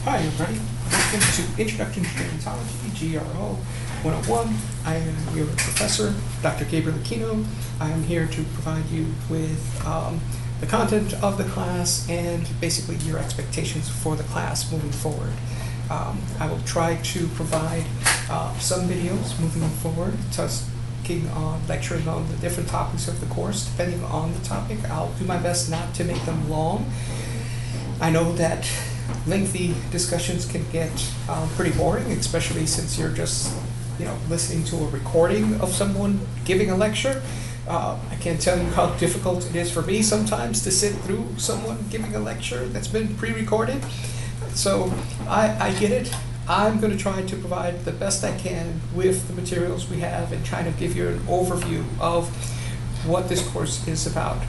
Hi everybody, welcome to Introduction to Gerontology, GERO 101. I am your professor, Dr. Gabriel Aquino. I am here to provide you with the content of the class and basically your expectations for the class moving forward. I will try to provide some videos moving forward, lecturing on the different topics of the course. Depending on the topic, I'll do my best not to make them long. I know that lengthy discussions can get pretty boring, especially since you're just listening to a recording of someone giving a lecture. I can't tell you how difficult it is for me sometimes to sit through someone giving a lecture that's been pre-recorded. So I get it. I'm going to try to provide the best I can with the materials we have and try to give you an overview of what this course is about.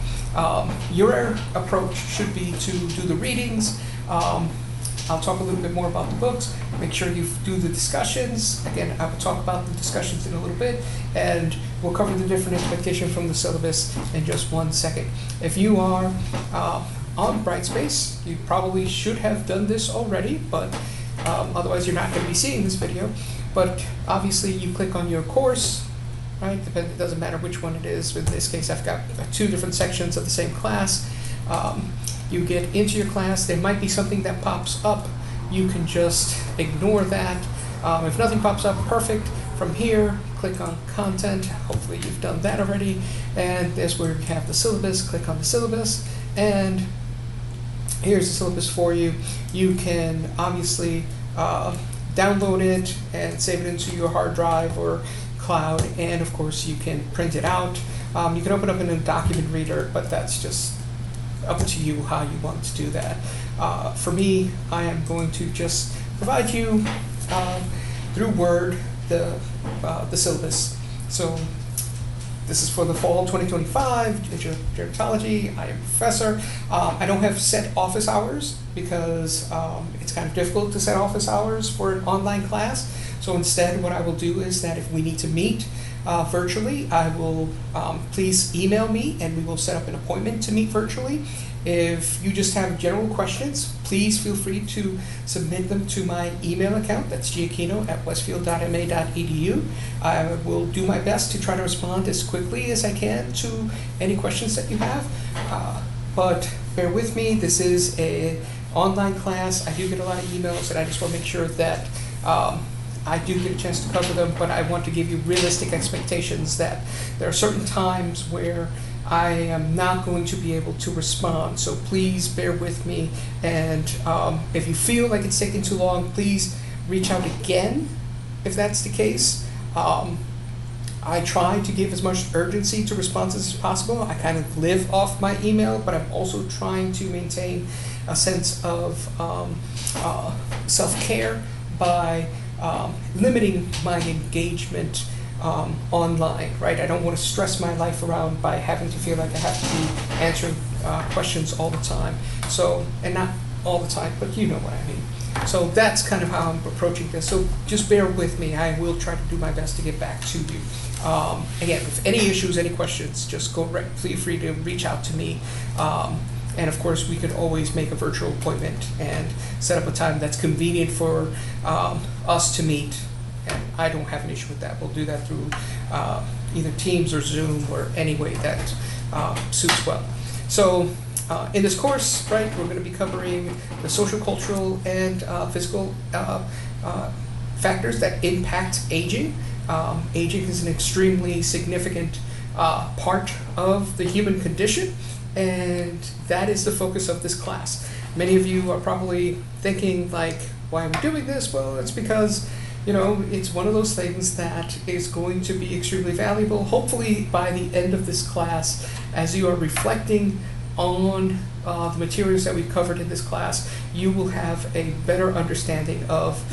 Your approach should be to do the readings. I'll talk a little bit more about the books. Make sure you do the discussions. Again, I will talk about the discussions in a little bit, and we'll cover the different expectations from the syllabus in just 1 second. If you are on Brightspace, you probably should have done this already, but otherwise you're not going to be seeing this video. But obviously you click on your course, right? It doesn't matter which one it is. In this case, I've got 2 different sections of the same class. You get into your class, there might be something that pops up. You can just ignore that. If nothing pops up, perfect. From here, click on content. Hopefully you've done that already. And there's where we have the syllabus. Click on the syllabus. And here's the syllabus for you. You can obviously download it and save it into your hard drive or cloud. And of course, you can print it out. You can open up in a document reader, but that's just up to you how you want to do that. For me, I am going to just provide you through Word the syllabus. So this is for the fall 2025 gerontology. I am a professor. I don't have set office hours because it's kind of difficult to set office hours for an online class. So instead, what I will do is that if we need to meet virtually, I will please email me and we will set up an appointment to meet virtually. If you just have general questions, please feel free to submit them to my email account. That's gaquino@westfield.ma.edu. I will do my best to try to respond as quickly as I can to any questions that you have. But bear with me, this is an online class. I do get a lot of emails and I just want to make sure that I do get a chance to cover them, but I want to give you realistic expectations that there are certain times where I am not going to be able to respond. So please bear with me, and if you feel like it's taking too long, please reach out again if that's the case. I try to give as much urgency to responses as possible. I kind of live off my email, but I'm also trying to maintain a sense of self-care by limiting my engagement online, right? I don't want to stress my life around by having to feel like I have to be answering questions all the time. So, and not all the time, but you know what I mean. So that's kind of how I'm approaching this. So just bear with me. I will try to do my best to get back to you. Again, if any issues, any questions, just feel free to reach out to me. And of course, we can always make a virtual appointment and set up a time that's convenient for us to meet. And I don't have an issue with that. We'll do that through either Teams or Zoom or any way that suits well. So in this course, right, we're going to be covering the social, cultural, and physical factors that impact aging. Aging is an extremely significant part of the human condition, and that is the focus of this class. Many of you are probably thinking, like, why are we doing this? well, it's because it's one of those things that is going to be extremely valuable. Hopefully by the end of this class, as you are reflecting on the materials that we've covered in this class, you will have a better understanding of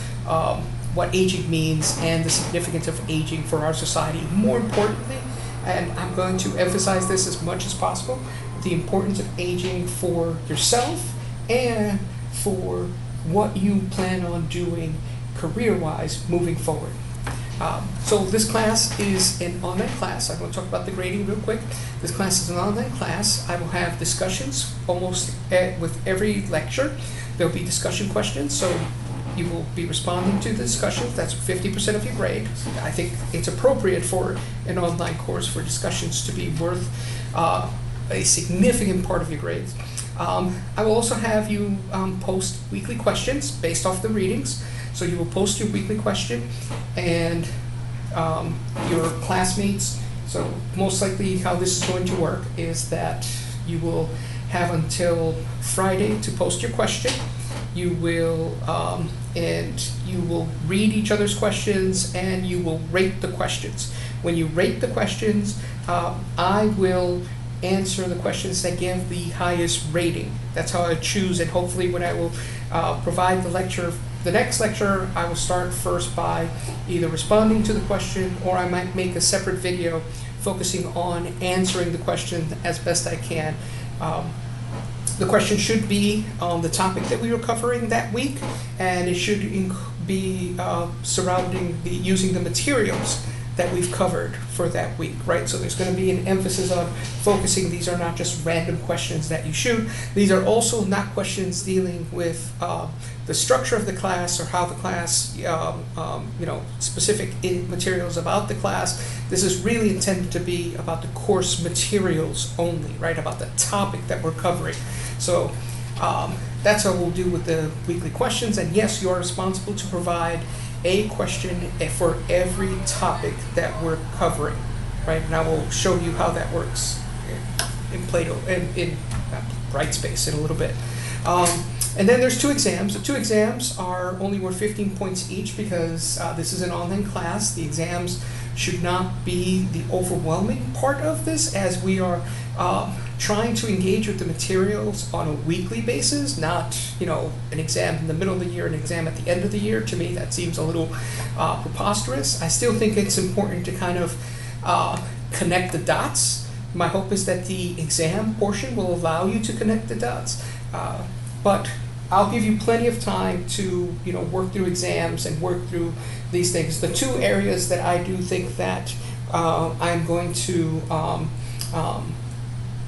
what aging means and the significance of aging for our society. More importantly, and I'm going to emphasize this as much as possible, the importance of aging for yourself and for what you plan on doing career-wise moving forward. So this class is an online class. I'm going to talk about the grading real quick. This class is an online class. I will have discussions almost with every lecture. There'll be discussion questions, so you will be responding to the discussions. That's 50% of your grade. I think it's appropriate for an online course for discussions to be worth a significant part of your grades. I will also have you post weekly questions based off the readings. So you will post your weekly question, and your classmates. So most likely how this is going to work is that you will have until Friday to post your question. You will read each other's questions, and you will rate the questions. When you rate the questions, I will answer the questions that give the highest rating. That's how I choose, and hopefully when I will provide the lecture, the next lecture, I will start first by either responding to the question, or I might make a separate video focusing on answering the question as best I can. The question should be on the topic that we were covering that week, and it should be surrounding using the materials that we've covered for that week, right? So there's going to be an emphasis on focusing. These are not just random questions that you shoot. These are also not questions dealing with the structure of the class or how the class, specific materials about the class. This is really intended to be about the course materials only, right? About the topic that we're covering. So that's how we'll do with the weekly questions. And yes, you are responsible to provide a question for every topic that we're covering, right? And I will show you how that works in Plato, in Brightspace in a little bit. And then there's two exams. The two exams are only worth 15 points each because this is an online class. The exams should not be the overwhelming part of this, as we are trying to engage with the materials on a weekly basis, not an exam in the middle of the year, an exam at the end of the year. To me, that seems a little preposterous. I still think it's important to kind of connect the dots. My hope is that the exam portion will allow you to connect the dots. But I'll give you plenty of time to work through exams and work through these things. The two areas that I do think that I'm going to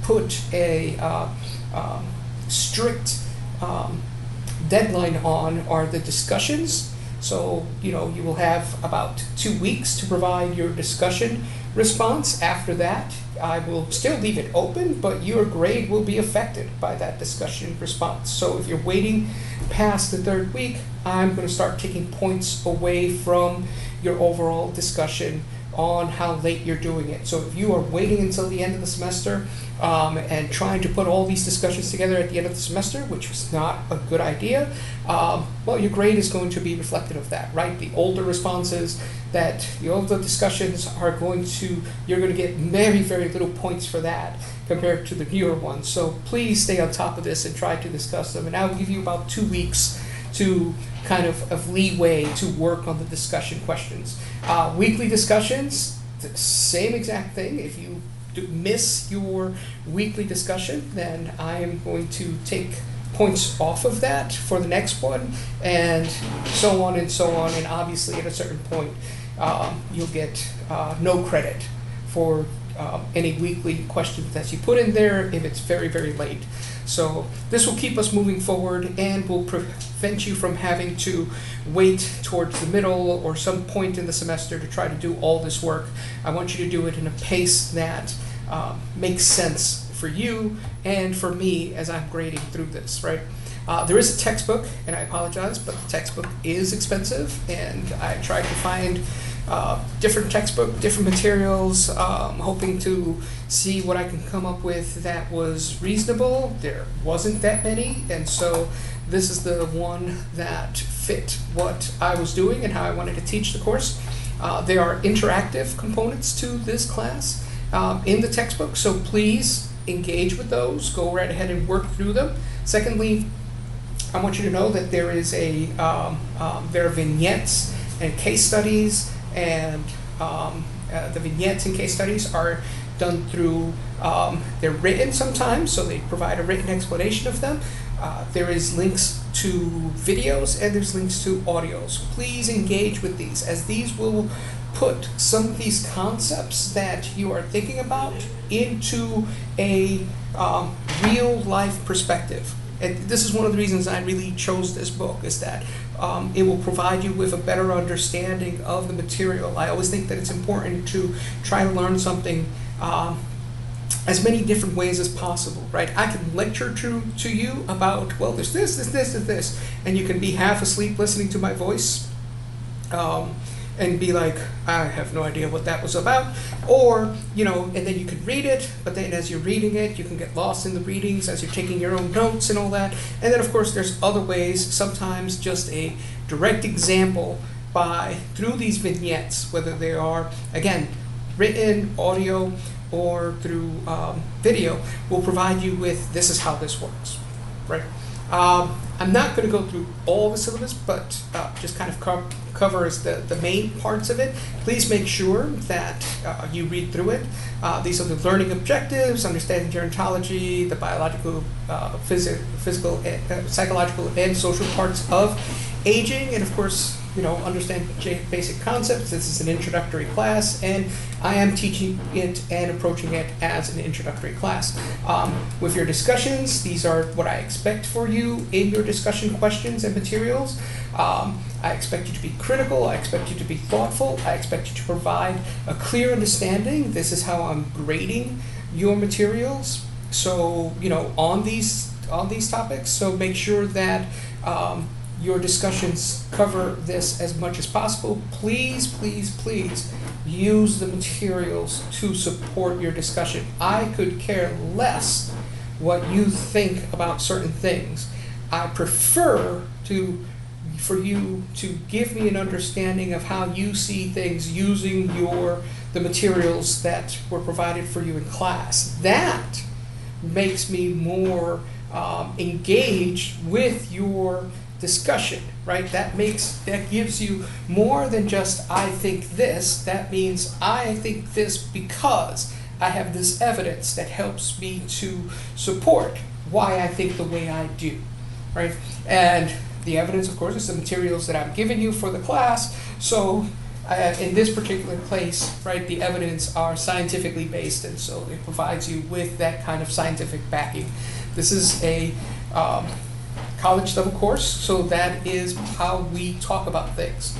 put a strict deadline on are the discussions. So you will have about 2 weeks to provide your discussion response. After that, I will still leave it open, but your grade will be affected by that discussion response. So if you're waiting past the third week, I'm going to start taking points away from your overall discussion on how late you're doing it. So if you are waiting until the end of the semester and trying to put all these discussions together at the end of the semester, which was not a good idea, well, your grade is going to be reflective of that, right? The older responses, that the older discussions are you're going to get very, very little points for that compared to the newer ones. So please stay on top of this and try to discuss them. And I'll give you about 2 weeks to kind of leeway to work on the discussion questions. Weekly discussions, the same exact thing. If you miss your weekly discussion, then I am going to take points off of that for the next one, and so on and so on. And obviously at a certain point, you'll get no credit for any weekly questions that you put in there if it's very, very late. So this will keep us moving forward and will prevent you from having to wait towards the middle or some point in the semester to try to do all this work. I want you to do it in a pace that makes sense for you and for me as I'm grading through this, right? There is a textbook, and I apologize, but the textbook is expensive, and I tried to find different textbook, different materials, hoping to see what I can come up with that was reasonable. There wasn't that many, and so this is the one that fit what I was doing and how I wanted to teach the course. There are interactive components to this class in the textbook, so please engage with those. Go right ahead and work through them. Secondly, I want you to know that there is there are vignettes and case studies, and the vignettes and case studies are done through, they're written sometimes, so they provide a written explanation of them. There is links to videos and there's links to audios. Please engage with these, as these will put some of these concepts that you are thinking about into a real life perspective. and this is one of the reasons I really chose this book, is that it will provide you with a better understanding of the material. I always think that it's important to try to learn something as many different ways as possible, right? I can lecture to you about, well, there's this, and you can be half asleep listening to my voice, and be like, I have no idea what that was about. Or, and then you can read it, but then as you're reading it, you can get lost in the readings as you're taking your own notes and all that. And then, of course, there's other ways, sometimes just a direct example through these vignettes, whether they are, again, written, audio, or through video, will provide you with, this is how this works, right? I'm not going to go through all the syllabus, but just kind of covers the main parts of it. Please make sure that you read through it. These are the learning objectives: understanding gerontology, the biological, physical, psychological, and social parts of aging, and of course, understand basic concepts. This is an introductory class, and I am teaching it and approaching it as an introductory class. With your discussions, these are what I expect for you in your discussion questions and materials. I expect you to be critical. I expect you to be thoughtful. I expect you to provide a clear understanding. This is how I'm grading your materials. So, on these topics. So make sure that your discussions cover this as much as possible. Please, please, please use the materials to support your discussion. I could care less what you think about certain things. I prefer for you to give me an understanding of how you see things using the materials that were provided for you in class. That makes me more engaged with your discussion, right? That gives you more than just, I think this. That means I think this because I have this evidence that helps me to support why I think the way I do, right? And the evidence, of course, is the materials that I'm giving you for the class. So in this particular place, right, the evidence are scientifically based, and so it provides you with that kind of scientific backing. This is a college level course, so that is how we talk about things.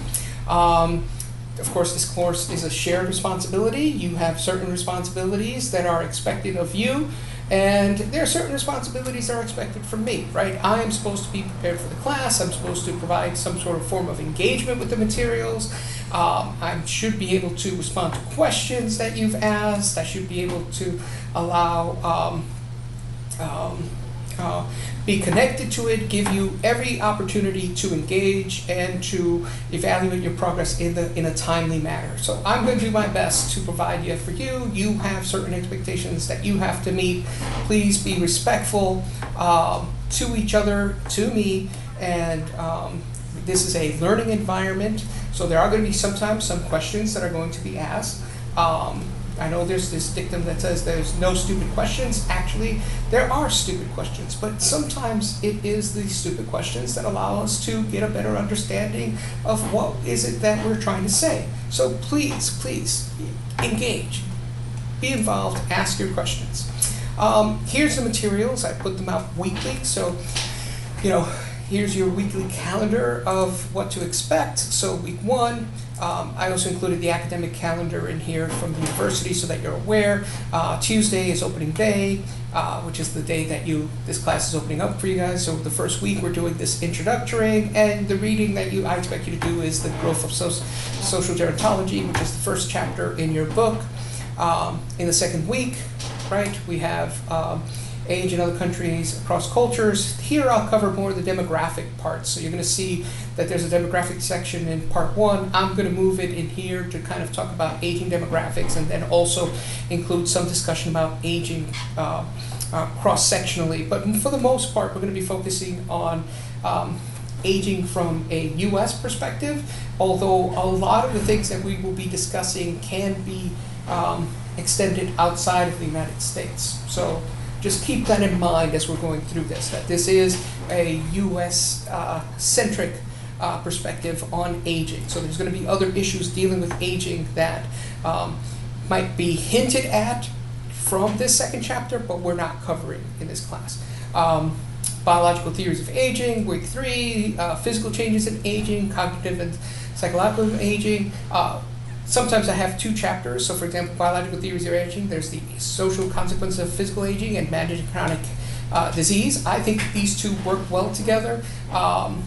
Of course, this course is a shared responsibility. You have certain responsibilities that are expected of you, and there are certain responsibilities that are expected from me, right? I am supposed to be prepared for the class. I'm supposed to provide some sort of form of engagement with the materials. I should be able to respond to questions that you've asked. I should be able to allow be connected to it, give you every opportunity to engage and to evaluate your progress in a timely manner. So I'm going to do my best to provide you for you. You have certain expectations that you have to meet. Please be respectful to each other, to me, and this is a learning environment. So there are going to be sometimes some questions that are going to be asked. I know there's this dictum that says there's no stupid questions. Actually, there are stupid questions, but sometimes it is the stupid questions that allow us to get a better understanding of what is it that we're trying to say. So please, please engage, be involved, ask your questions. Here's the materials. I put them out weekly, so here's your weekly calendar of what to expect. So week 1, I also included the academic calendar in here from the university so that you're aware. Tuesday is opening day, which is the day that this class is opening up for you guys. So the first week we're doing this introductory, and the reading that I expect you to do is The Growth of Social Gerontology, which is the first chapter in your book. In the second week, right, we have age in other countries across cultures. Here I'll cover more of the demographic parts. So you're going to see that there's a demographic section in part 1. I'm going to move it in here to kind of talk about aging demographics, and then also include some discussion about aging cross-sectionally. But for the most part, we're going to be focusing on aging from a U.S. perspective, although a lot of the things that we will be discussing can be extended outside of the United States. So just keep that in mind as we're going through this, that this is a U.S.-centric perspective on aging. So there's going to be other issues dealing with aging that might be hinted at from this second chapter, but we're not covering in this class. biological theories of aging. Week 3, physical changes in aging, cognitive and psychological aging. Sometimes I have 2 chapters. So for example, biological theories of aging, there's the social consequences of physical aging and managing chronic disease. I think these 2 work well together. I'm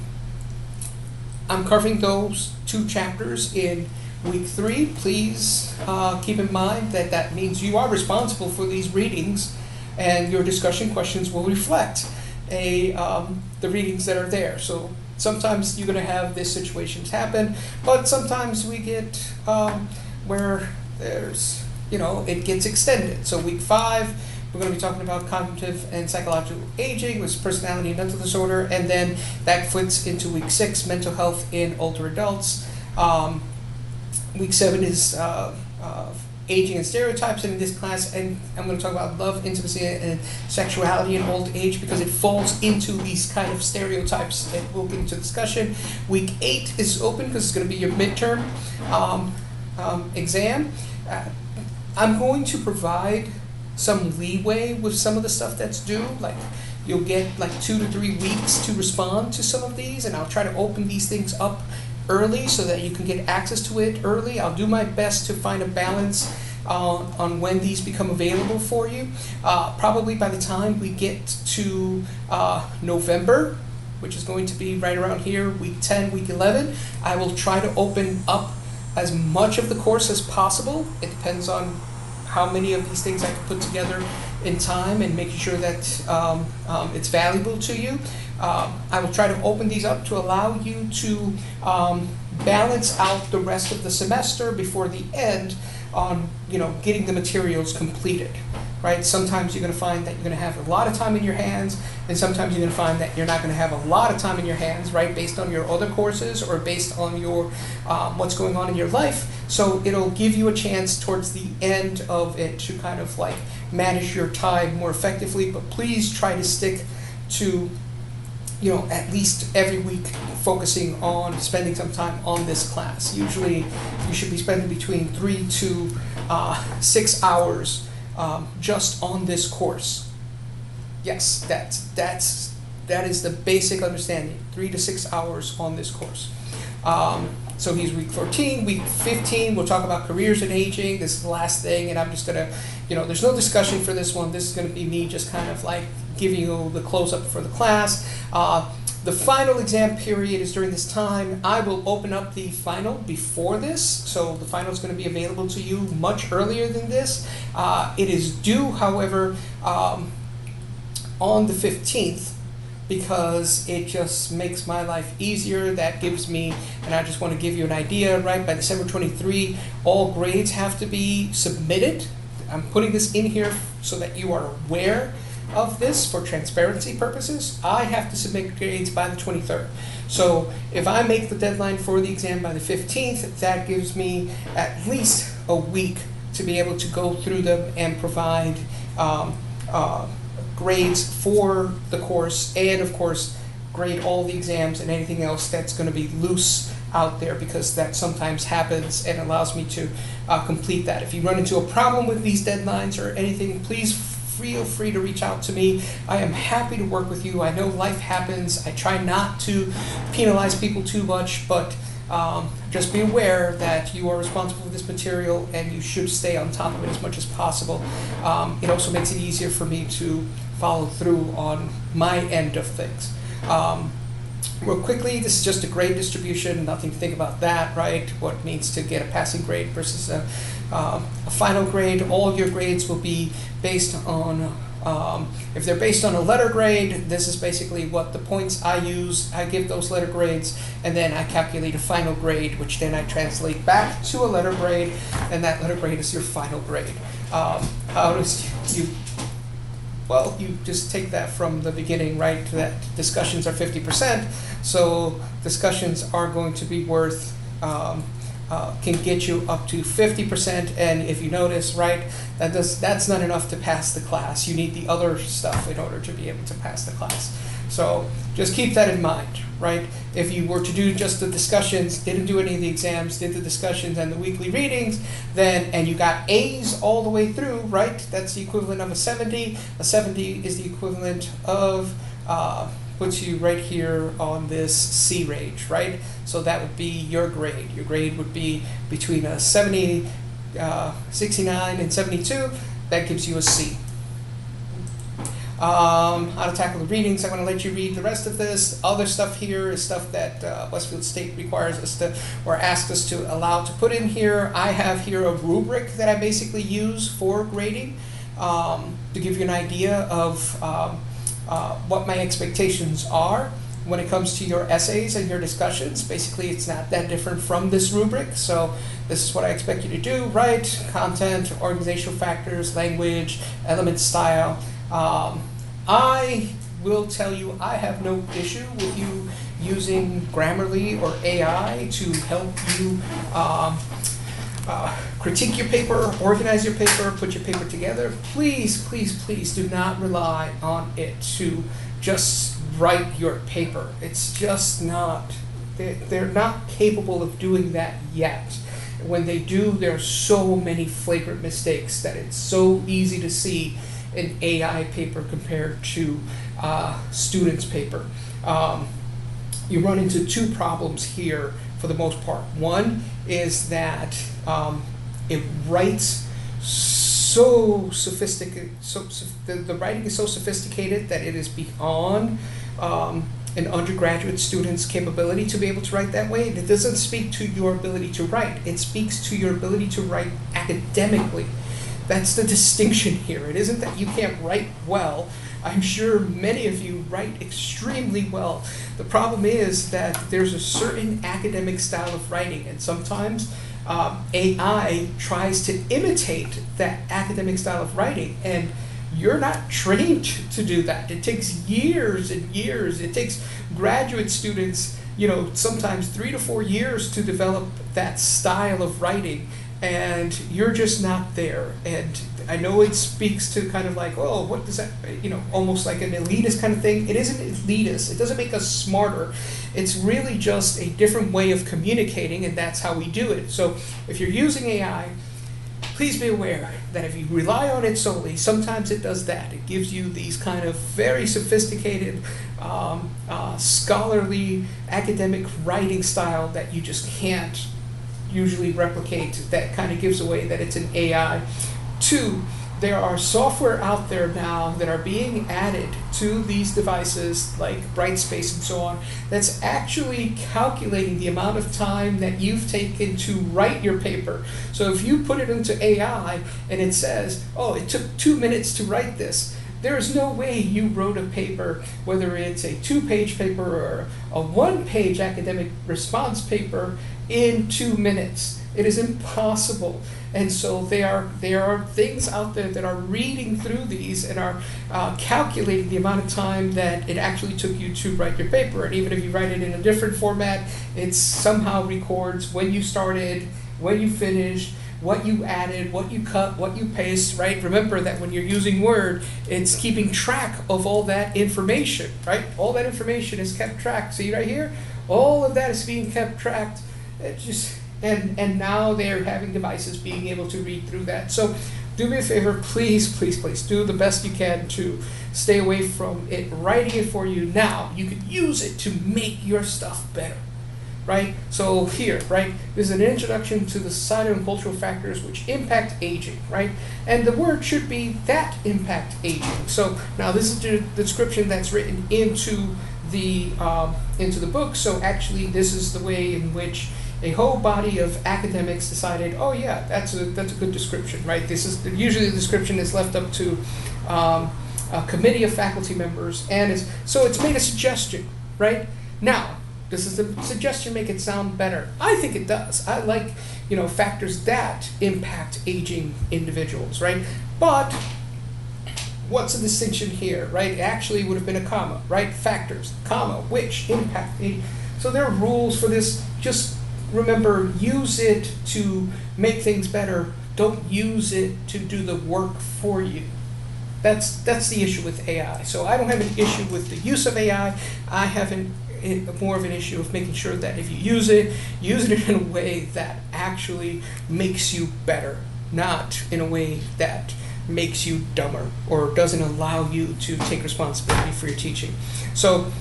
covering those 2 chapters in week 3. Please keep in mind that that means you are responsible for these readings, and your discussion questions will reflect the readings that are there. So sometimes you're going to have these situations happen, but sometimes we get where there's, it gets extended. So week 5, we're going to be talking about cognitive and psychological aging, which is personality and mental disorder, and then that fits into week 6, mental health in older adults. Week 7 is aging and stereotypes, and in this class, and I'm going to talk about love, intimacy, and sexuality in old age because it falls into these kind of stereotypes that we'll get into discussion. Week 8 is open because it's going to be your midterm exam. I'm going to provide some leeway with some of the stuff that's due, like you'll get like 2 to 3 weeks to respond to some of these, and I'll try to open these things up early so that you can get access to it early. I'll do my best to find a balance on when these become available for you. Probably by the time we get to November, which is going to be right around here, week 10, week 11, I will try to open up as much of the course as possible. It depends on how many of these things I can put together in time and making sure that it's valuable to you. I will try to open these up to allow you to balance out the rest of the semester before the end on getting the materials completed, right? Sometimes you're going to find that you're going to have a lot of time in your hands, and sometimes you're going to find that you're not going to have a lot of time in your hands, right, based on your other courses or based on your what's going on in your life. So it'll give you a chance towards the end of it to kind of like manage your time more effectively, but please try to stick to at least every week focusing on spending some time on this class. Usually you should be spending between 3 to 6 hours just on this course. Yes, that is the basic understanding, 3 to 6 hours on this course. So here's week 14, week 15, we'll talk about careers and aging. This is the last thing, and I'm just gonna, there's no discussion for this one. This is gonna be me just kind of like giving you the close-up for the class. The final exam period is during this time. I will open up the final before this, so the final is going to be available to you much earlier than this. It is due, however, on the 15th, because it just makes my life easier. That gives me, and I just want to give you an idea, right? By December 23, all grades have to be submitted. I'm putting this in here so that you are aware of this for transparency purposes. I have to submit grades by the 23rd. So if I make the deadline for the exam by the 15th, that gives me at least a week to be able to go through them and provide grades for the course, and of course grade all the exams and anything else that's going to be loose out there, because that sometimes happens and allows me to complete that. If you run into a problem with these deadlines or anything, please feel free to reach out to me. I am happy to work with you. I know life happens. I try not to penalize people too much, but just be aware that you are responsible for this material and you should stay on top of it as much as possible. It also makes it easier for me to follow through on my end of things. Real quickly, this is just a grade distribution, nothing to think about that, right? What it means to get a passing grade versus a final grade. All of your grades will be based on, if they're based on a letter grade, this is basically what the points I use. I give those letter grades, and then I calculate a final grade, which then I translate back to a letter grade, and that letter grade is your final grade. How does you? Well, you just take that from the beginning, right? That discussions are 50%, so discussions are going to be worth, can get you up to 50%, and if you notice, right, that's not enough to pass the class. You need the other stuff in order to be able to pass the class. So just keep that in mind, right? If you were to do just the discussions, didn't do any of the exams, did the discussions and the weekly readings, and you got A's all the way through, right? That's the equivalent of a 70. A 70 is the equivalent of puts you right here on this C range, right? So that would be your grade. Your grade would be between a 70, 69 and 72. That gives you a C. How to tackle the readings. I'm going to let you read the rest of this. Other stuff here is stuff that Westfield State requires us to, or asks us to allow to put in here. I have here a rubric that I basically use for grading to give you an idea of what my expectations are when it comes to your essays and your discussions. Basically, it's not that different from this rubric. So this is what I expect you to do: write, content, organizational factors, language, element, style. I will tell you, I have no issue with you using Grammarly or AI to help you critique your paper, organize your paper, put your paper together. Please, please, please do not rely on it to just write your paper. It's just not, they're not capable of doing that yet. When they do, there are so many flagrant mistakes that it's so easy to see an AI paper compared to student's paper. You run into two problems here for the most part. One is that it writes so sophisticated, the writing is so sophisticated that it is beyond an undergraduate student's capability to be able to write that way. It doesn't speak to your ability to write. It speaks to your ability to write academically. That's the distinction here. It isn't that you can't write well. I'm sure many of you write extremely well. The problem is that there's a certain academic style of writing, and sometimes AI tries to imitate that academic style of writing, and you're not trained to do that. It takes years and years. It takes graduate students, sometimes 3 to 4 years to develop that style of writing. And you're just not there. And I know it speaks to kind of like, oh, what does that, almost like an elitist kind of thing. It isn't elitist. It doesn't make us smarter. It's really just a different way of communicating, and that's how we do it. So if you're using AI, please be aware that if you rely on it solely, sometimes it does that. It gives you these kind of very sophisticated, scholarly, academic writing style that you just can't usually replicate. That kind of gives away that it's an AI. Two, there are software out there now that are being added to these devices like Brightspace and so on that's actually calculating the amount of time that you've taken to write your paper. So if you put it into AI and it says, oh, it took 2 minutes to write this, there is no way you wrote a paper, whether it's a 2-page paper or a 1-page academic response paper, in 2 minutes. It is impossible. And so there are things out there that are reading through these and are calculating the amount of time that it actually took you to write your paper. And even if you write it in a different format, it somehow records when you started, when you finished, what you added, what you cut, what you paste, right? Remember that when you're using Word, it's keeping track of all that information, right? All that information is kept tracked. See right here? All of that is being kept tracked. And now they're having devices being able to read through that. So do me a favor, please, please, please do the best you can to stay away from it writing it for you. Now, you could use it to make your stuff better, right? So here, right, this is an introduction to the societal and cultural factors which impact aging, right? And the word should be that impact aging. So now this is the description that's written into the book. So actually, this is the way in which a whole body of academics decided, oh yeah, that's a good description, right? This is usually the description is left up to a committee of faculty members, and so it's made a suggestion, right? Now, does the suggestion make it sound better? I think it does. I like, factors that impact aging individuals, right? But what's the distinction here, right? It actually would have been a comma, right? Factors, comma, which impact aging. So there are rules for this. Just remember, use it to make things better. Don't use it to do the work for you. That's the issue with AI. So I don't have an issue with the use of AI. I have more of an issue of making sure that if you use it in a way that actually makes you better, not in a way that makes you dumber or doesn't allow you to take responsibility for your teaching. So,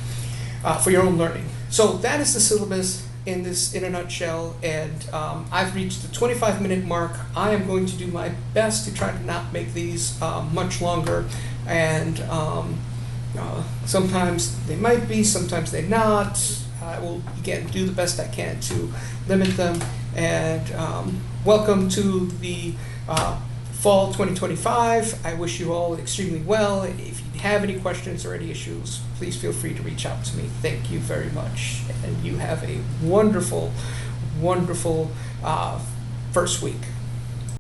for your own learning. So that is the syllabus in a nutshell, and I've reached the 25-minute mark. I am going to do my best to try to not make these much longer, and sometimes they might be, sometimes they're not. I will, again, do the best I can to limit them, and welcome to the fall 2025. I wish you all extremely well. If you have any questions or any issues, please feel free to reach out to me. Thank you very much, and you have a wonderful, wonderful first week.